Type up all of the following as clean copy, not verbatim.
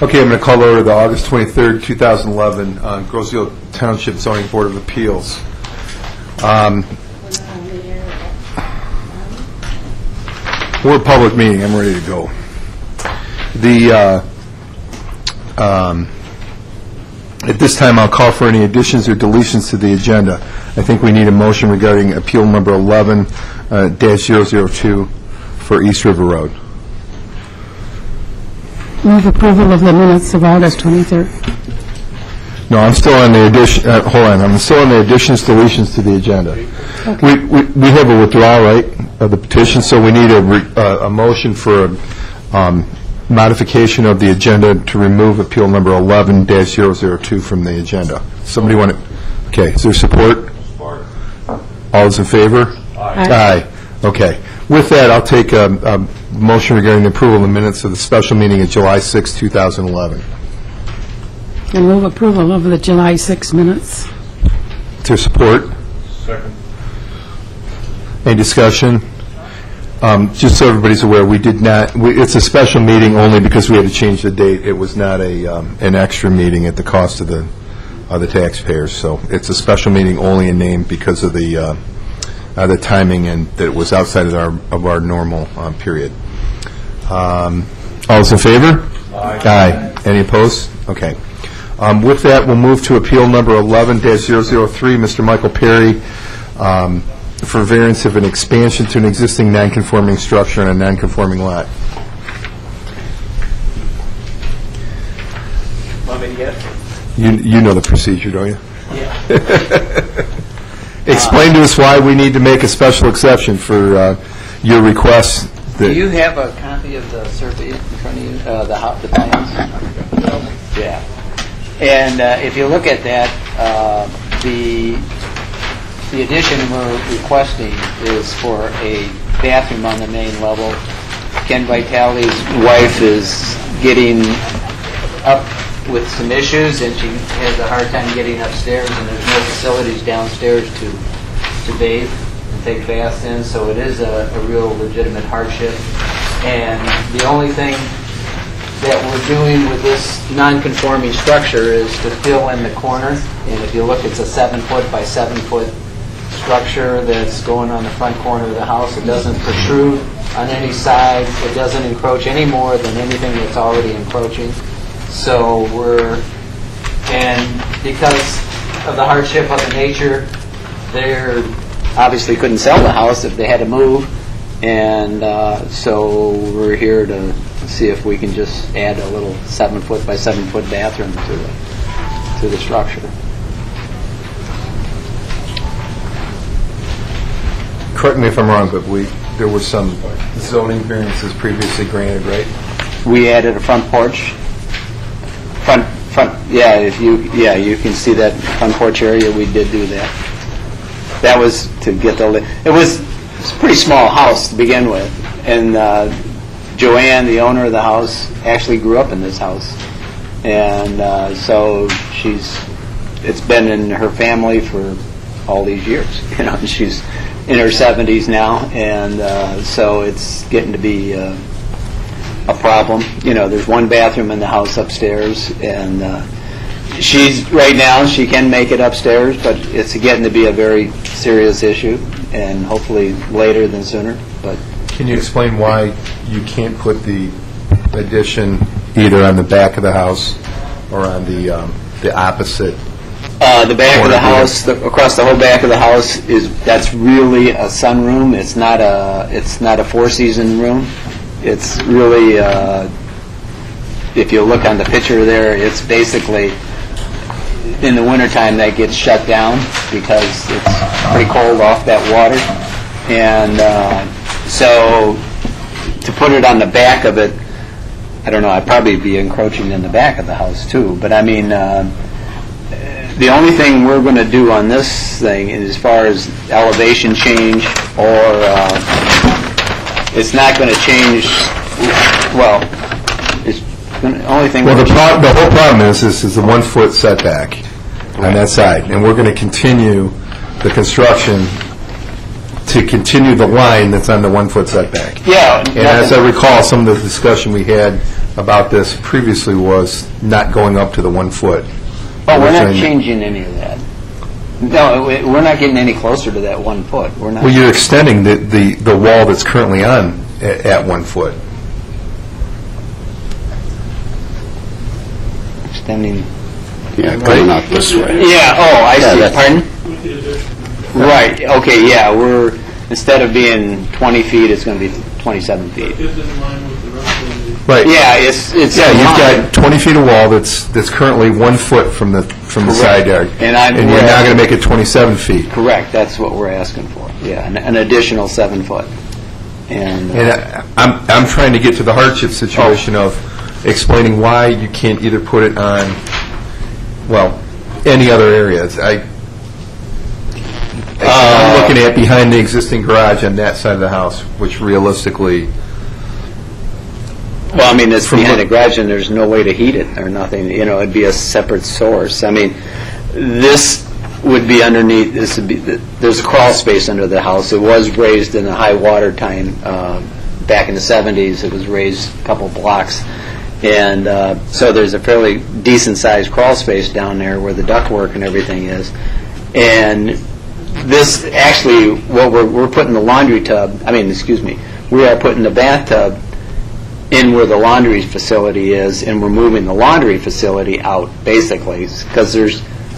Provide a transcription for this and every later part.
Okay, I'm going to call over the August 23rd, 2011 Groseal Township Zoning Board of Appeals. We're a public meeting. I'm ready to go. At this time, I'll call for any additions or deletions to the agenda. I think we need a motion regarding appeal number 11-002 for East River Road. Move approval of the minutes of August 23rd. No, I'm still on the addition. Hold on, I'm still on the additions, deletions to the agenda. Okay. We have a withdrawal, right, of the petition, so we need a motion for modification of the agenda to remove appeal number 11-002 from the agenda. Somebody want to? Okay, is there support? Support. All those in favor? Aye. Aye. Okay. With that, I'll take a motion regarding the approval of the minutes of the special meeting of July 6, 2011. And move approval of the July 6 minutes. Is there support? Second. Any discussion? Just so everybody's aware, we did not. It's a special meeting only because we had to change the date. It was not an extra meeting at the cost of the taxpayers. So it's a special meeting only in name because of the timing, and that it was outside of our normal period. All those in favor? Aye. Aye. Any opposed? Okay. With that, we'll move to appeal number 11-003, Mr. Michael Perry, for variance of an expansion to an existing non-conforming structure on a non-conforming lot. Want me to get it? You know the procedure, don't you? Yeah. Explain to us why we need to make a special exception for your request. Do you have a copy of the survey in front of you, the plans? Yeah. And if you look at that, the addition we're requesting is for a bathroom on the main level. Ken Vitale's wife is getting up with some issues, and she has a hard time getting upstairs, and there's no facilities downstairs to bathe and take baths in, so it is a real legitimate hardship. And the only thing that we're doing with this non-conforming structure is to fill in the corner, and if you look, it's a 7-foot by 7-foot structure that's going on the front corner of the house. It doesn't protrude on any side. It doesn't encroach any more than anything that's already encroaching. So and because of the hardship of the nature, they obviously couldn't sell the house if they had to move, and so we're here to see if we can just add a little 7-foot by 7-foot bathroom to the structure. Correct me if I'm wrong, but there were some zoning variances previously granted, right? We added a front porch. Front. Yeah, you can see that front porch area. We did do that. That was to get it's a pretty small house to begin with, and Joanne, the owner of the house, actually grew up in this house, and so it's been in her family for all these years. And she's in her 70s now, and so it's getting to be a problem. There's one bathroom in the house upstairs, and right now she can make it upstairs, but it's getting to be a very serious issue, and hopefully later than sooner. But can you explain why you can't put the addition either on the back of the house or on the opposite? The back of the house, across the whole back of the house, that's really a sunroom. It's not a four-season room. It's really, if you look on the picture there, it's basically in the wintertime that gets shut down because it's pretty cold off that water. And so to put it on the back of it, I don't know, I'd probably be encroaching in the back of the house too. But I mean, the only thing we're going to do on this thing is, as far as elevation change, or it's not going to change. Well, it's the only thing. Well, the whole problem is the 1-foot setback on that side, and we're going to continue the construction to continue the line that's on the 1-foot setback. Yeah. And as I recall, some of the discussion we had about this previously was not going up to the 1 foot. Oh, we're not saying- changing any of that. No, we're not getting any closer to that 1 foot. We're not. Well, you're extending the wall that's currently on at 1 foot. Extending. Yeah, going out this way. Yeah, oh, I see. that's- Pardon? Right, okay, yeah, we're, instead of being 20 feet, it's going to be 27 feet. Is in line with the rest of the... Right. Yeah, it's Yeah, in you've line. got 20 feet of wall that's currently 1 foot from the side yard. And you're now going to make it 27 feet. Correct, that's what we're asking for, yeah, an additional 7 foot. And, And I'm trying to get to the hardship situation of explaining why you can't either put it on, well, any other areas. I'm looking at behind the existing garage on that side of the house, which realistically, well, I mean, it's From behind what- the garage, and there's no way to heat it or nothing, you know, it'd be a separate source. I mean, this would be underneath, this would be, there's a crawl space under the house. It was raised in a high water time, back in the 70s, it was raised a couple blocks. And so there's a fairly decent-sized crawl space down there where the ductwork and everything is. And this, actually, what we're putting the laundry tub, we are putting the bathtub in where the laundry facility is, and we're moving the laundry facility out, basically, because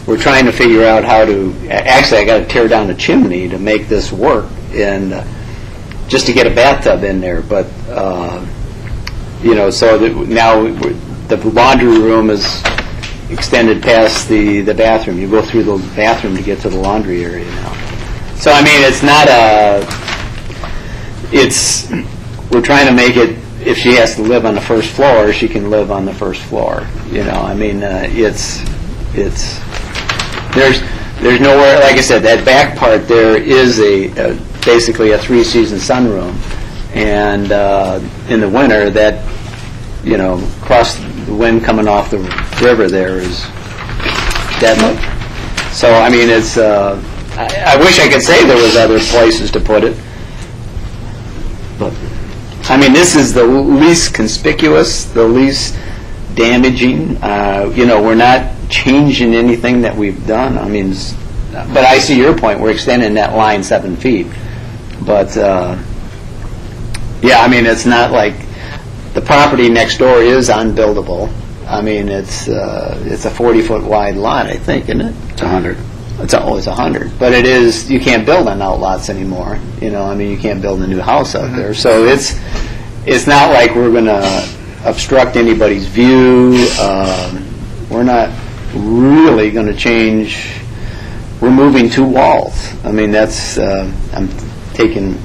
we're trying to figure out how to, actually, I got to tear down a chimney to make this work, and just to get a bathtub in there, but, you know, so that now the laundry room is extended past the bathroom. You go through the bathroom to get to the laundry area now. So, I mean, it's not we're trying to make it, if she has to live on the first floor, she can live on the first floor. You know, I mean, there's nowhere, like I said, that back part there is basically a 3-season sunroom. And in the winter, that, you know, across the wind coming off the river there is deadly. So, I mean, it's, I wish I could say there was other places to put it. But, I mean, this is the least conspicuous, the least damaging. You know, we're not changing anything that we've done. I mean, but I see your point. We're extending that line 7 feet. But, yeah, I mean, it's not like the property next door is unbuildable. I mean, it's a 40-foot wide lot, I think, isn't it? It's 100. It's 100. But it is, you can't build on outlots anymore. You know, I mean, you can't build a new house out there. So it's not like we're going to obstruct anybody's view. We're not really going to change. We're moving 2 walls. I mean, that's, I'm taking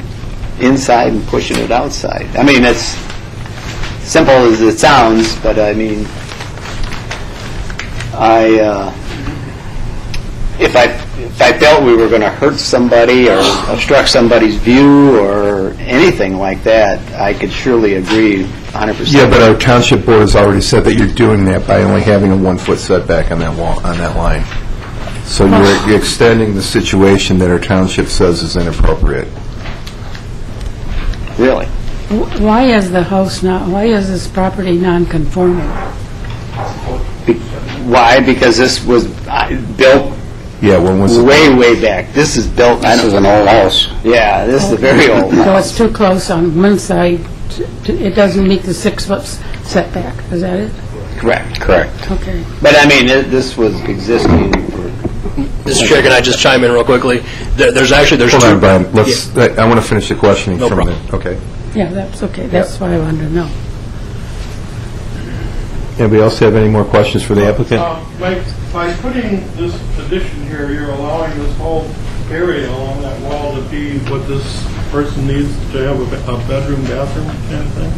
inside and pushing it outside. I mean, it's simple as it sounds, but I mean, if I felt we were going to hurt somebody or obstruct somebody's view or anything like that, I could surely agree 100%. yeah, but our township board has already said that you're doing that by only having a 1-foot setback on that wall, on that line. So you're extending the situation that our township says is inappropriate. Really? Why is this property non-conforming? Why? Because this was built Yeah, when was it? way back. This is built. This is an old house. Yeah, this is a very old So house. it's too close on one side, it doesn't meet the 6-foot setback, is that it? Correct. Okay. But I mean, this was existing for. Mr. Chair, can I just chime in real quickly? There's Hold two... on, Brian, I want to finish the questioning No from problem. the, okay. Yeah, that's okay, that's what I wanted to know. Anybody else have any more questions for the applicant? By putting this addition here, you're allowing this whole area along that wall to be what this person needs to have a bedroom, bathroom kind of thing?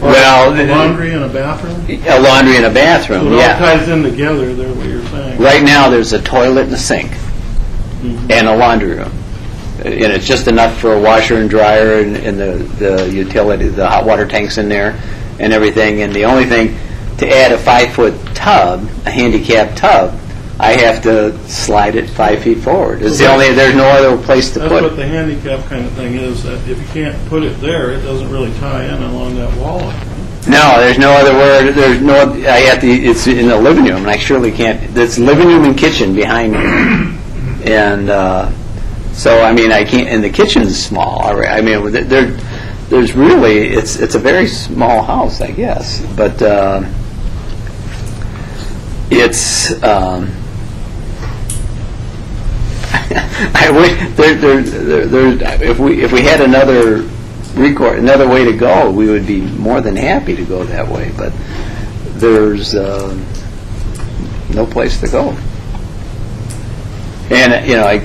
Or Well, a laundry and a bathroom? A laundry and a So bathroom, it all yeah. ties in together there, what you're saying. Right now, there's a toilet and a sink and a laundry room. And it's just enough for a washer and dryer and the utility, the hot water tanks in there and everything. And the only thing, to add a 5-foot tub, a handicap tub, I have to slide it 5 feet forward. It's the only, there's no other place to That's put what it. the handicap kind of thing is, that if you can't put it there, it doesn't really tie in along that wall. No, there's no other word, there's no, I have to, it's in the living room, and I surely can't, it's living room and kitchen behind me. And so, I mean, I can't, and the kitchen's small, I mean, there's really, it's a very small house, I guess, but it's, I wish, if we had another way to go, we would be more than happy to go that way, but there's no place to go. And, you know, I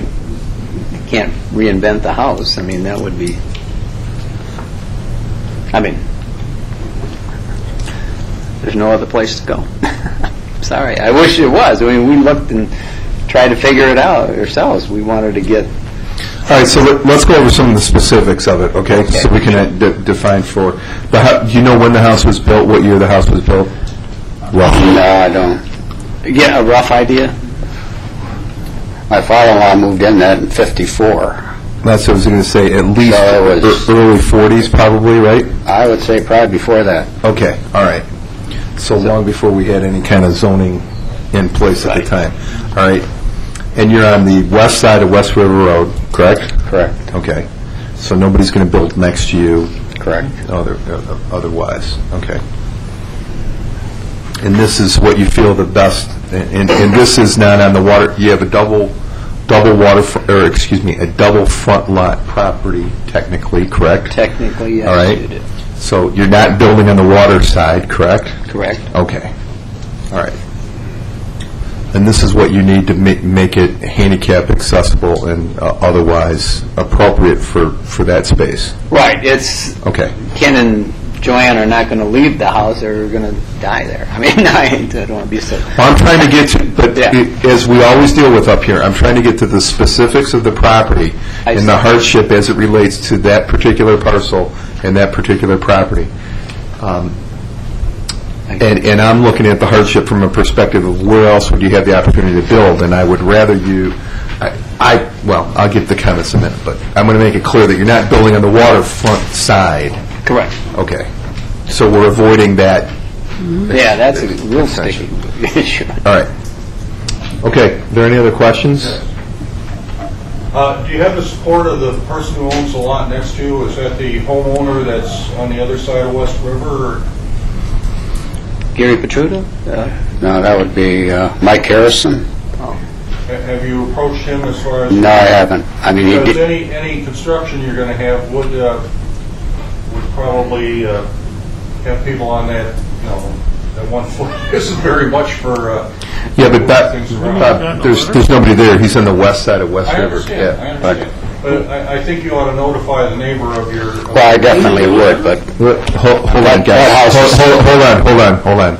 can't reinvent the house. I mean, that would be, I mean, there's no other place to go. Sorry, I wish it was. I mean, we looked and tried to figure it out ourselves. We wanted to get... All right, so let's go over some of the specifics of it, okay? So we can define for... Do you know when the house was built, what year the house was built? Roughly. No, I don't. Get a rough idea? My father-in-law moved in that in '54. That's what I was going to say, at least So it was- early 40s probably, right? I would say probably before that. Okay, all right. So long before we had any kind of zoning in place at the time. All right. And you're on the west side of West River Road, correct? Correct. Okay. So nobody's going to build next to you Correct. otherwise. Okay. And this is what you feel the best, and this is not on the water, you have a double front lot property technically, correct? Technically, yes. All right. You did. So you're not building on the water side, correct? Correct. Okay. All right. And this is what you need to make it handicap accessible and otherwise appropriate for that space. Right. It's... Okay. Ken and Joanne are not going to leave the house. They're going to die there. I mean, I don't want to be so... Well, I'm trying to get to, but Yeah. as we always deal with up here, I'm trying to get to the specifics of the property I and see. the hardship as it relates to that particular parcel and that particular property. And I'm looking at the hardship from a perspective of where else would you have the opportunity to build, and I would rather you, well, I'll get the comments in a minute, but I'm going to make it clear that you're not building on the waterfront side. Correct. Okay. So we're avoiding that. Yeah, that's a real sticky issue. All right. Okay, are there any other questions? Do you have the support of the person who owns the lot next to you? Is that the homeowner that's on the other side of West River? Or? Gary Petruta? No, that would be Mike Harrison. Have you approached him as far as... No, I haven't. I mean, he Because did... any construction you're going to have would probably have people on that, you know, that 1 foot isn't very much for... Yeah, but things Bob, around. there's nobody there. He's on the west side of West I River. understand, I understand. But I think you ought to notify the neighbor of your... Well, I definitely would, but Hold on, guys. That house is- Hold on.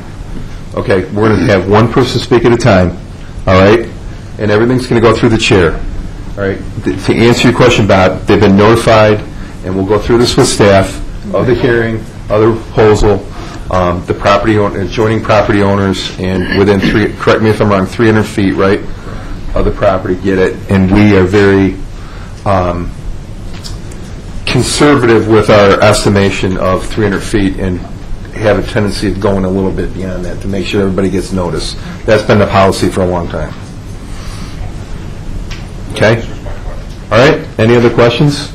Okay, we're going to have one person speak at a time, all right? And everything's going to go through the chair, all right? To answer your question, Bob, they've been notified, and we'll go through this with staff, of the hearing, of the proposal, the property, adjoining property owners, and within correct me if I'm wrong, 300 feet, right, of the property, get it? And we are very conservative with our estimation of 300 feet and have a tendency of going a little bit beyond that to make sure everybody gets notice. That's been the policy for a long time. Okay? All right? Any other questions?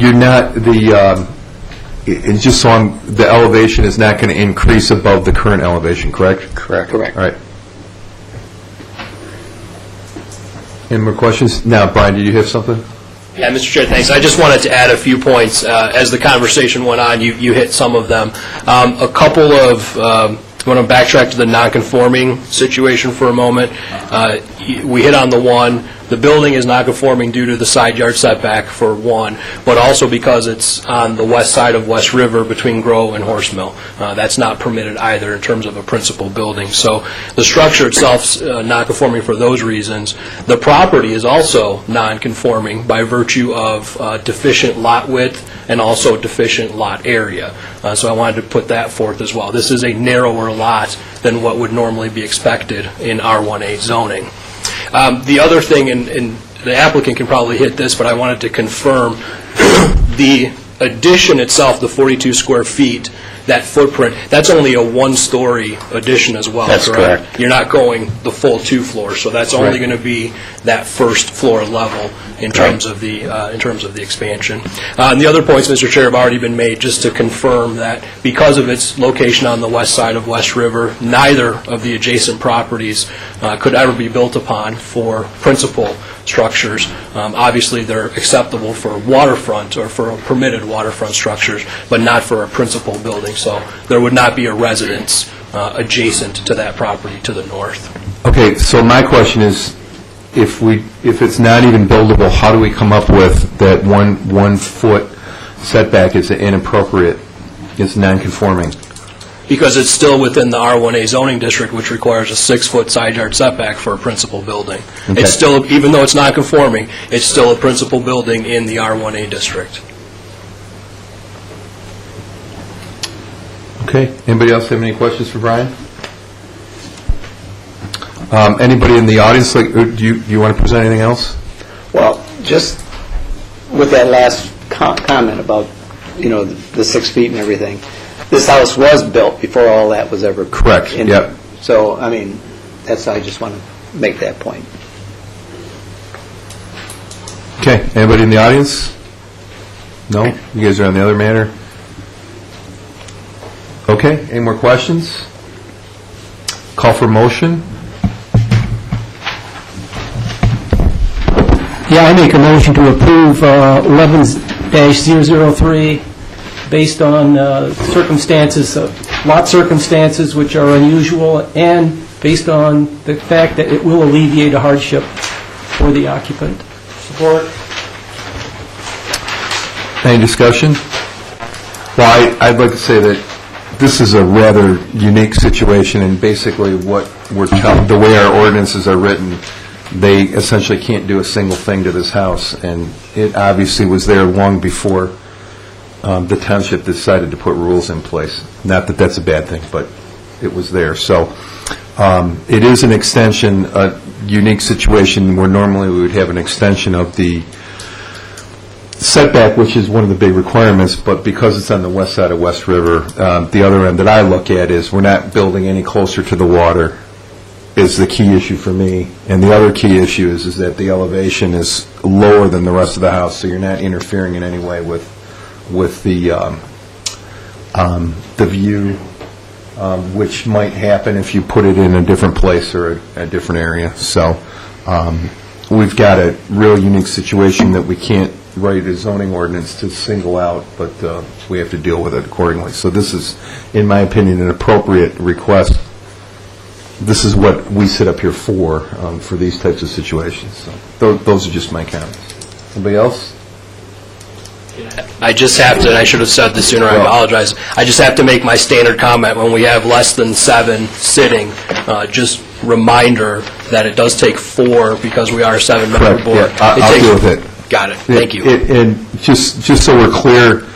You're not, it's just so the elevation is not going to increase above the current elevation, correct? correct. Correct. All right. Any more questions? Now, Brian, did you have something? Yeah, Mr. Chair, thanks. I just wanted to add a few points. As the conversation went on, you hit some of them. A couple of, I want to backtrack to the non-conforming situation for a moment. We hit on the one, the building is non-conforming due to the side yard setback for one, but also because it's on the west side of West River between Grove and Horse Mill. That's not permitted either in terms of a principal building. So the structure itself's non-conforming for those reasons. The property is also non-conforming by virtue of deficient lot width and also deficient lot area. So I wanted to put that forth as well. This is a narrower lot than what would normally be expected in R1A zoning. The other thing, and the applicant can probably hit this, but I wanted to confirm the addition itself, the 42 square feet, that footprint, that's only a one-story addition as well, That's correct. You're not going the full 2 floors, so that's only going to be that first floor level in terms of the expansion. And the other points, Mr. Chair, have already been made, just to confirm that because of its location on the west side of West River, neither of the adjacent properties could ever be built upon for principal structures. Obviously, they're acceptable for waterfront or for permitted waterfront structures, but not for a principal building. So there would not be a residence adjacent to that property to the north. Okay, so my question is, if it's not even buildable, how do we come up with that 1 foot setback is inappropriate, is non-conforming? Because it's still within the R1A zoning district, which requires a 6-foot side yard setback for a principal building. Okay. It's still, even though it's non-conforming, it's still a principal building in the R1A district. Okay, anybody else have any questions for Brian? Anybody in the audience, do you want to present anything else? Well, just with that last comment about, the 6 feet and everything, this house was built before all that was ever... Correct, yep. So, I just want to make that point. Okay, anybody in the audience? No? You guys are on the other matter? Okay, any more questions? Call for motion? Yeah, I make a motion to approve 11-003 based on lot circumstances which are unusual, and based on the fact that it will alleviate a hardship for the occupant. Support. Any discussion? Well, I'd like to say that this is a rather unique situation, and basically what we're telling, the way our ordinances are written, they essentially can't do a single thing to this house, and it obviously was there long before the township decided to put rules in place. Not that that's a bad thing, but it was there. So it is an extension, a unique situation where normally we would have an extension of the setback, which is one of the big requirements, but because it's on the west side of West River, the other end that I look at is we're not building any closer to the water is the key issue for me. And the other key issue is that the elevation is lower than the rest of the house, so you're not interfering in any way with the view, which might happen if you put it in a different place or a different area. So we've got a real unique situation that we can't write a zoning ordinance to single out, but we have to deal with it accordingly. So this is, in my opinion, an appropriate request. This is what we sit up here for these types of situations. So those are just my comments. Anybody else? I just have to, and I should have said this sooner, I apologize. I just have to make my standard comment when we have less than 7 sitting, just reminder that it does take 4 because we are a 7-member board. Yeah, I'll deal with it. Got it. Thank you. And just so we're clear,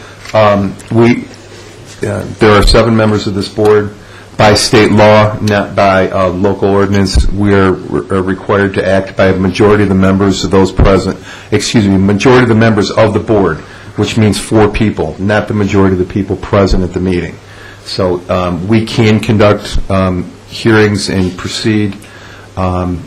there are 7 members of this board. By state law, not by local ordinance, we are required to act by a majority of the members of those present, majority of the members of the board, which means 4 people, not the majority of the people present at the meeting. So we can conduct hearings and proceed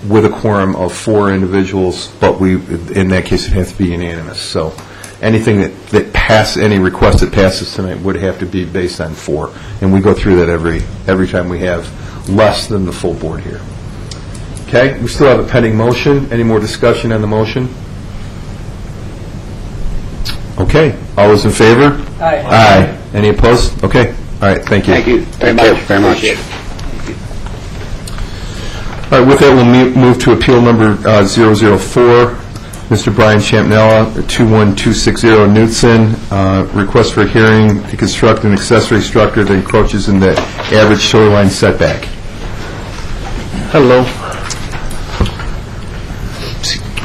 with a quorum of 4 individuals, but in that case, it has to be unanimous. So anything any request that passes tonight would have to be based on 4, and we go through that every time we have less than the full board here. Okay, we still have a pending motion. Any more discussion on the motion? Okay, all those in favor? Aye. Aye. Any opposed? Okay, all right, thank you. Thank you very much. All right, with that, we'll move to appeal number 004. Mr. Brian Champnella, 21260 Knutson, request for a hearing to construct an accessory structure that encroaches in the average shoreline setback. Hello.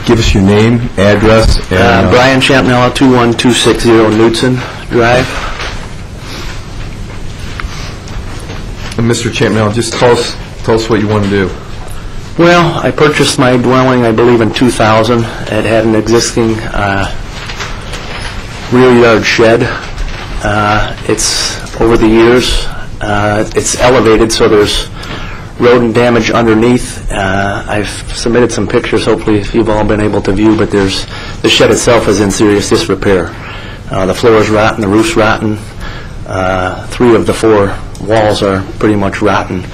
Give us your name, address, and... Brian Champnella, 21260 Knutson Drive. Mr. Champnella, just tell us what you want to do. Well, I purchased my dwelling, I believe, in 2000. It had an existing rear yard shed. It's, over the years, it's elevated, so there's rodent damage underneath. I've submitted some pictures, hopefully you've all been able to view, but the shed itself is in serious disrepair. The floor is rotten, the roof's rotten. 3 of the 4 walls are pretty much rotten.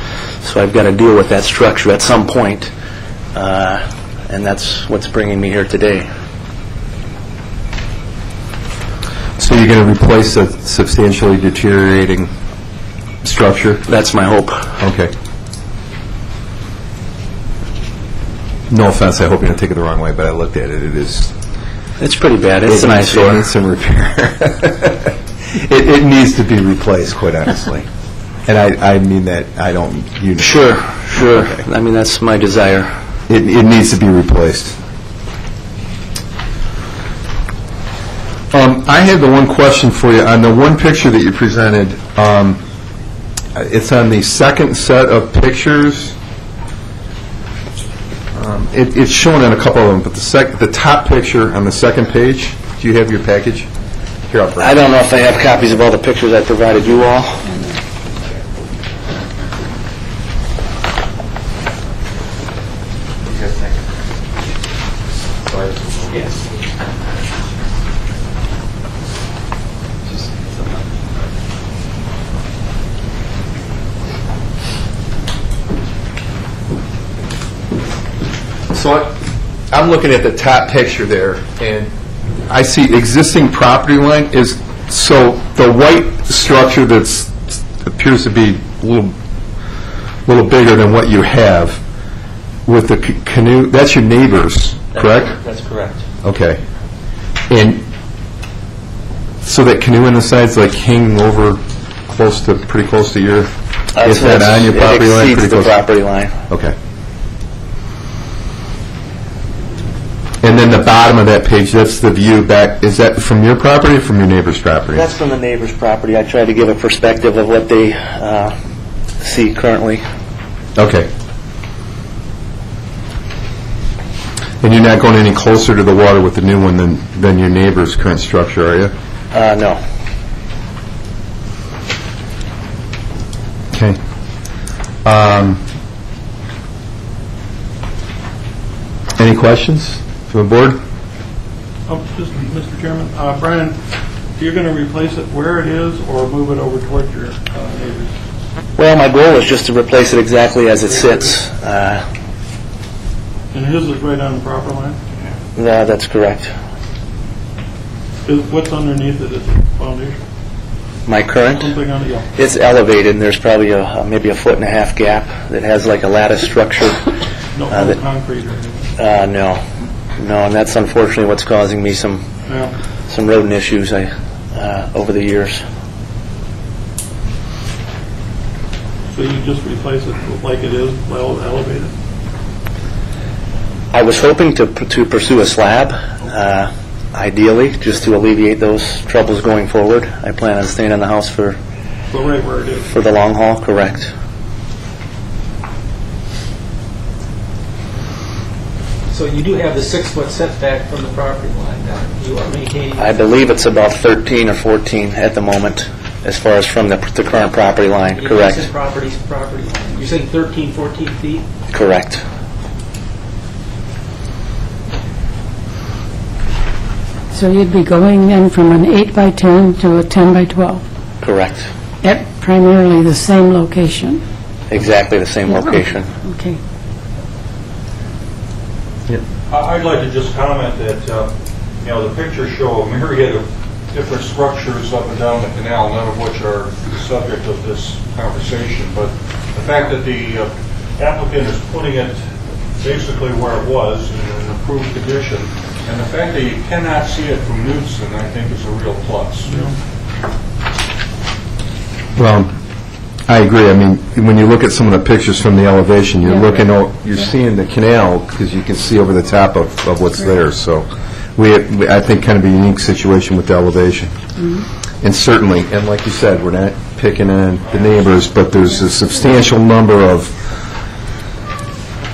So I've got to deal with that structure at some point, and that's what's bringing me here today. So you're going to replace a substantially deteriorating structure? That's my hope. Okay. No offense, I hope you don't take it the wrong way, but I looked at it. It is... It's pretty bad. It's an eyesore. It needs some repair. It needs to be replaced, quite honestly. And I mean that, I don't... Sure. Okay. I mean, that's my desire. It needs to be replaced. I had the one question for you. On the one picture that you presented, it's on the second set of pictures. It's shown on a couple of them, but the top picture on the second page, do you have your package? Here, I'll bring it. I don't know if I have copies of all the pictures I provided you all. So I'm looking at the top picture there, and I see existing property line is, so the white structure that's appears to be a little bigger than what you have with the canoe, that's your neighbor's, correct? That's correct. Okay. And so that canoe on the side's like hanging over pretty close to your, is that on your property line? It exceeds the property line. Okay. And then the bottom of that page, that's the view back, is that from your property or from your neighbor's property? That's from the neighbor's property. I tried to give a perspective of what they see currently. Okay. And you're not going any closer to the water with the new one than your neighbor's current structure, are you? No. Okay. Any questions from the board? Just, Mr. Chairman, Brian, you're going to replace it where it is or move it over towards your neighbors? Well, my goal is just to replace it exactly as it sits. And his is right on the proper line? That's correct. What's underneath it? Is it foundation? My current? Something on it, yeah. It's elevated, and there's probably maybe a 1.5 foot gap that has like a lattice structure. No concrete or anything? No, and that's unfortunately what's causing me some rodent issues over the years. So you just replace it like it is, well elevated? I was hoping to pursue a slab, ideally, just to alleviate those troubles going forward. I plan on staying in the house for So right where it is? for the long haul, correct. So you do have the 6-foot setback from the property line now. You are maintaining... I believe it's about 13 or 14 at the moment, as far as from the current property line, correct. Adjacent property line. You're saying 13, 14 feet? Correct. So you'd be going then from an 8 by 10 to a 10 by 12 Correct. at primarily the same location? Exactly the same location. Okay. I'd like to just comment that, the pictures show a myriad of different structures up and down the canal, none of which are the subject of this conversation. But the fact that the applicant is putting it basically where it was in an improved condition, and the fact that you cannot see it from Knudsen, I think is a real plus. Well, I agree. I mean, when you look at some of the pictures from the elevation, you're you're seeing the canal because you can see over the top of what's there. So I think, kind of a unique situation with the elevation. And certainly, and like you said, we're not picking on the neighbors, but there's a substantial number of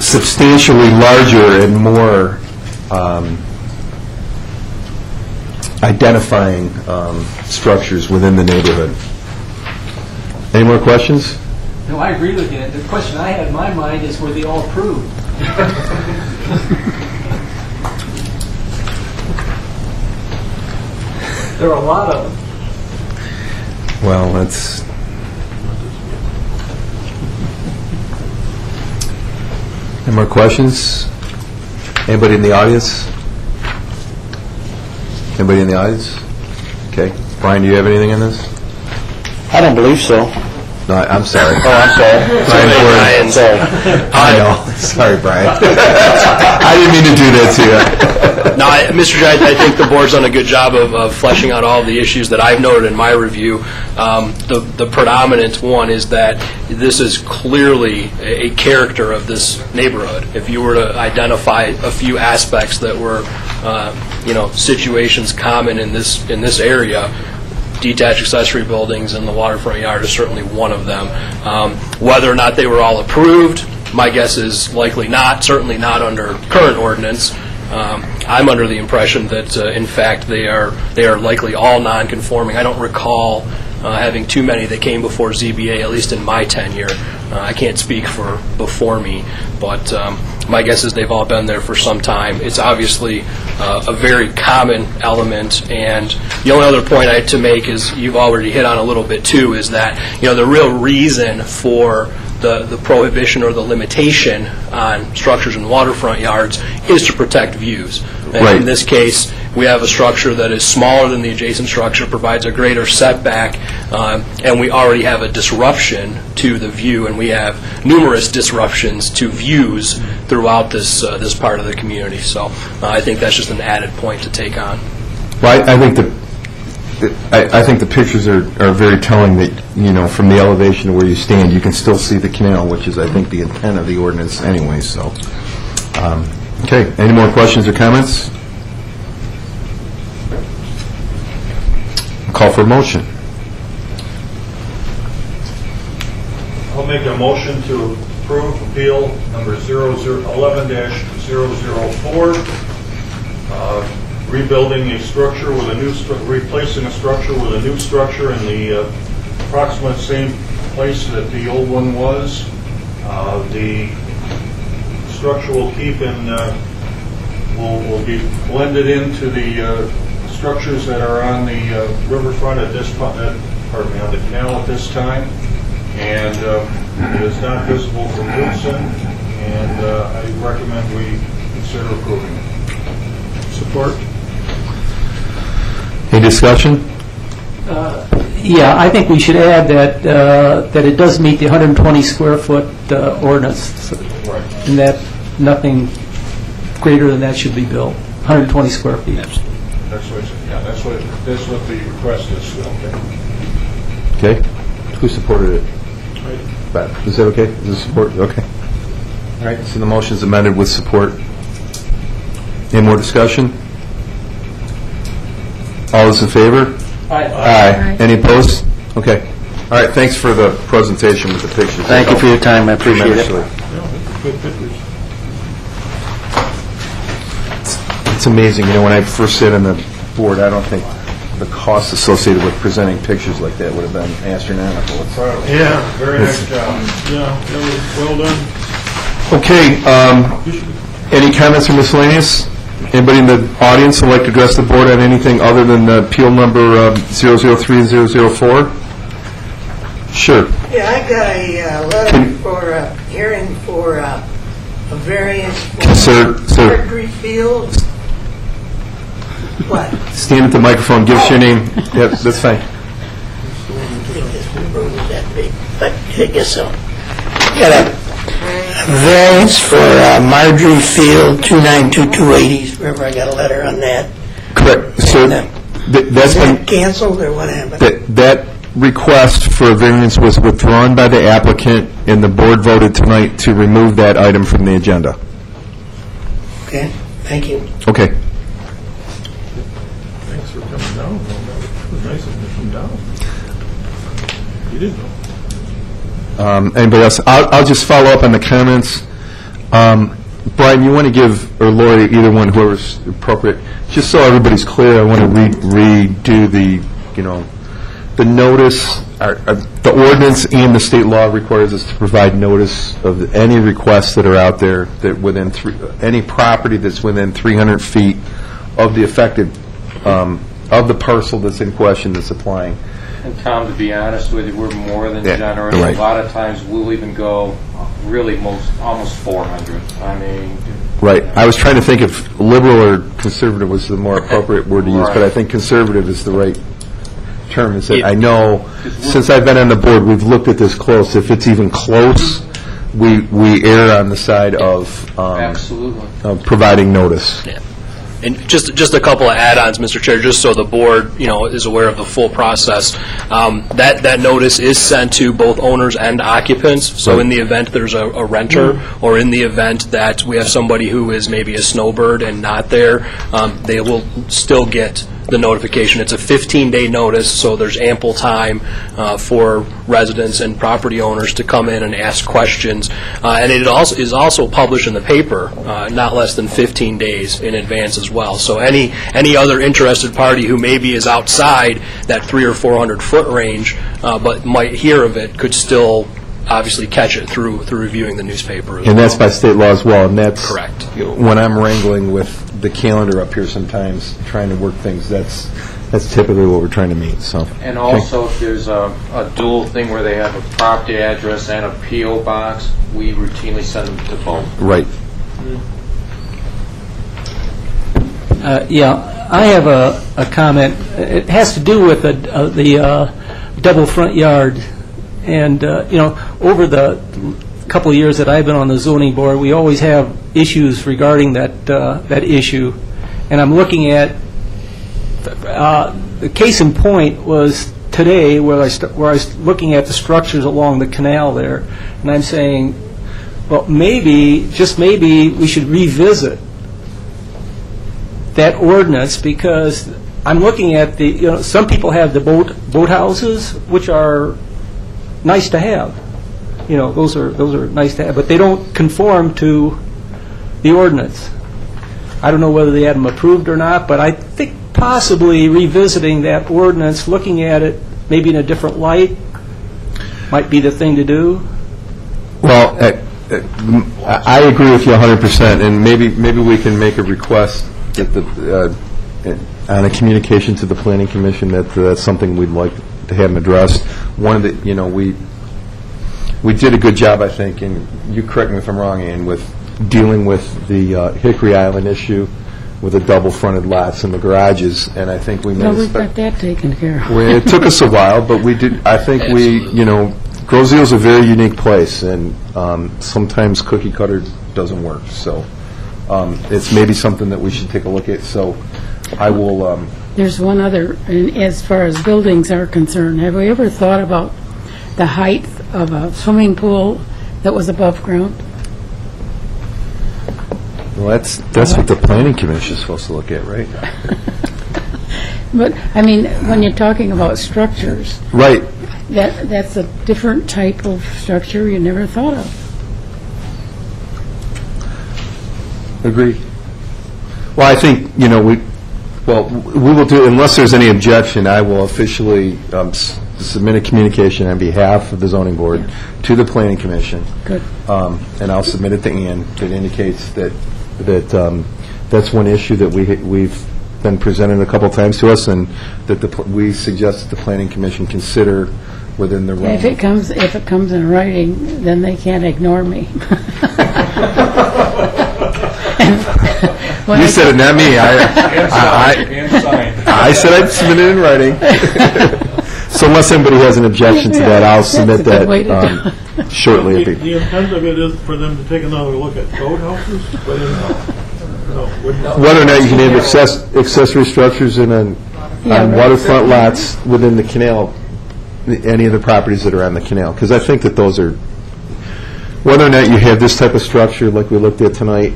substantially larger and more identifying structures within the neighborhood. Any more questions? No, I agree with you. The question I had in my mind is, were they all approved? There are a lot of them. Well, that's... Any more questions? Anybody in the audience? Anybody in the audience? Okay. Brian, do you have anything on this? I don't believe so. No, I'm sorry. Oh, I'm sorry. Brian, sorry. I know. Sorry, Brian. I didn't mean to do that to you. No, Mr. Chair, I think the board's done a good job of fleshing out all of the issues that I've noted in my review. The predominant one is that this is clearly a character of this neighborhood. If you were to identify a few aspects that were, situations common in this area, detached accessory buildings and the waterfront yard is certainly one of them. Whether or not they were all approved, my guess is likely not, certainly not under current ordinance. I'm under the impression that, in fact, they are likely all non-conforming. I don't recall having too many that came before ZBA, at least in my tenure. I can't speak for before me, but my guess is they've all been there for some time. It's obviously a very common element, and the only other point I had to make is you've already hit on a little bit too, is that the real reason for the prohibition or the limitation on structures in waterfront yards is to protect views. And Right. in this case, we have a structure that is smaller than the adjacent structure, provides a greater setback, and we already have a disruption to the view, and we have numerous disruptions to views throughout this part of the community. So I think that's just an added point to take on. Well, I think the pictures are very telling that, from the elevation to where you stand, you can still see the canal, which is, I think, the intent of the ordinance anyway, so. Okay, any more questions or comments? Call for a motion. I'll make a motion to approve appeal number 11-004, rebuilding a structure with a new, replacing a structure with a new structure in the approximate same place that the old one was. The structure will keep in, will be blended into the structures that are on the riverfront at this, on the canal at this time, and it is not visible from Woodson, and I recommend we consider approving it. Support? Any discussion? Yeah, I think we should add that it does meet the 120 square foot ordinance, Right. and that nothing greater than that should be built, 120 square feet. That's what, that's what the request is. Okay. Who supported it? Pat. Is that okay? Is it support? Okay. All right, so the motion's amended with support. Any more discussion? All those in favor? Aye. Any opposed? Okay. All right, thanks for the presentation with the pictures. Thank you for your time. I appreciate it. Tremendously. Good pictures. It's amazing, when I first sat on the board, I don't think the costs associated with presenting pictures like that would have been astronomical. Yeah. Very nice job. Yeah, that was well done. Okay, any comments or miscellaneous? Anybody in the audience would like to address the board on anything other than appeal number 003 and 004? Sure. Yeah, I got a letter for a hearing for a variance Sir, for Marjorie Field. What? stand at the microphone, give us your name. Yeah, that's fine. I think this room is that big, but I guess so. Got a variance for Marjorie Field, 292-280, wherever I got a letter on that. Correct. So And, that's is that been, canceled or what happened? that request for a variance was withdrawn by the applicant, and the board voted tonight to remove that item from the agenda. Okay, thank you. Okay. Thanks for coming down. It was nice of you to come down. You didn't know. Anybody else? I'll just follow up on the comments. Brian, you want to give, or Lori, either one, whoever's appropriate, just so everybody's clear, I want to redo the, the notice, the ordinance and the state law requires us to provide notice of any requests that are out there that within any property that's within 300 feet of the affected, of the parcel that's in question that's applying. And Tom, to be honest with you, we're more than Yeah, generous. right. A lot of times we'll even go really almost 400. I mean, Right. I was trying to think if liberal or conservative was the more appropriate word to use, but I think conservative is the right term. Is that I know, since I've been on the board, we've looked at this close. If it's even close, we err on the side of absolutely. of providing notice. Yeah. And just a couple of add-ons, Mr. Chair, just so the board, is aware of the full process. That notice is sent to both owners and occupants. So in the event there's a renter, or in the event that we have somebody who is maybe a snowbird and not there, they will still get the notification. It's a 15-day notice, so there's ample time for residents and property owners to come in and ask questions. And it also is also published in the paper not less than 15 days in advance as well. So any other interested party who maybe is outside that 300 or 400 foot range but might hear of it could still obviously catch it through reviewing the newspaper as well. And that's by state law as well, and that's Correct. When I'm wrangling with the calendar up here sometimes, trying to work things, that's typically what we're trying to meet. So. And also, if there's a dual thing where they have a property address and a P.O. box, we routinely send them to both. Right. Yeah, I have a comment. It has to do with the double front yard. And, over the couple of years that I've been on the zoning board, we always have issues regarding that issue. And I'm looking at, the case in point was today where I was looking at the structures along the canal there. And I'm saying, well, maybe, just maybe, we should revisit that ordinance, because I'm looking at some people have the boat houses, which are nice to have. Those are nice to have, but they don't conform to the ordinance. I don't know whether they had them approved or not, but I think possibly revisiting that ordinance, looking at it maybe in a different light, might be the thing to do. Well, I agree with you 100%, and maybe we can make a request at on a communication to the Planning Commission that's something we'd like to have them addressed. One of the, we did a good job, I think, and you correct me if I'm wrong, Ann, with dealing with the Hickory Island issue with the double-fronted lots and the garages, and I think we made No, we've got that taken care of. It took us a while, but we did. I think Groseal's a very unique place, and sometimes cookie cutter doesn't work. So it's maybe something that we should take a look at. So I will. There's one other, and as far as buildings are concerned, have we ever thought about the height of a swimming pool that was above ground? Well, that's what the Planning Commission is supposed to look at, right? But, I mean, when you're talking about structures, Right. that's a different type of structure you never thought of. Agreed. Well, I think, we will do, unless there's any objection, I will officially submit a communication on behalf of the zoning board to the Planning Commission. Good. And I'll submit it to Ann that indicates that that's one issue that we've been presented a couple times to us, and that we suggest that the Planning Commission consider within the realm. If it comes in writing, then they can't ignore me. You said it, not me. I said I'd submit it in writing. So unless anybody has an objection to that, I'll submit that shortly. The intent of it is for them to take another look at boathouses, but Whether or not you can have accessory structures on waterfront lots within the canal, any of the properties that are on the canal, because I think that those are, whether or not you have this type of structure like we looked at tonight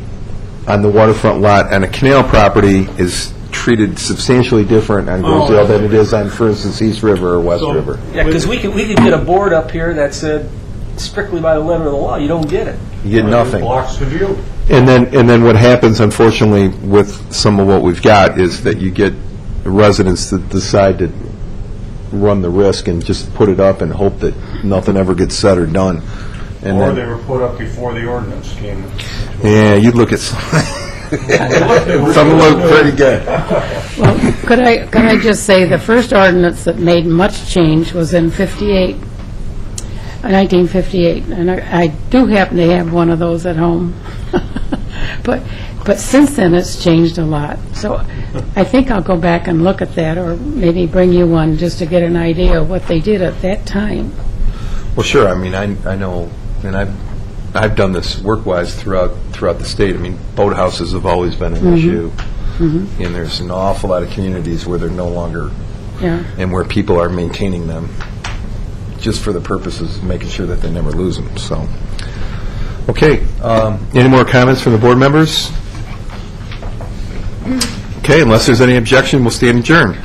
on the waterfront lot, and a canal property is treated substantially different on Grosdale than it is on, for instance, East River or West River. Yeah, because we could get a board up here that said strictly by the letter of the law, you don't get it. You get nothing. Blocks the view. And then what happens, unfortunately, with some of what we've got is that you get residents that decide to run the risk and just put it up and hope that nothing ever gets said or done. And Or then, they were put up before the ordinance came. yeah, you'd look at some look pretty good. Well, could I just say, the first ordinance that made much change was in 1958, and I do happen to have one of those at home. But since then, it's changed a lot. So I think I'll go back and look at that, or maybe bring you one just to get an idea of what they did at that time. Well, sure. I mean, I know, and I've done this work-wise throughout the state. I mean, boathouses have always been an issue, and there's an awful lot of communities where they're no longer, and where people are maintaining them just for the purposes of making sure that they never lose them. So, okay. Any more comments from the board members? Okay, unless there's any objection, we'll stand adjourned.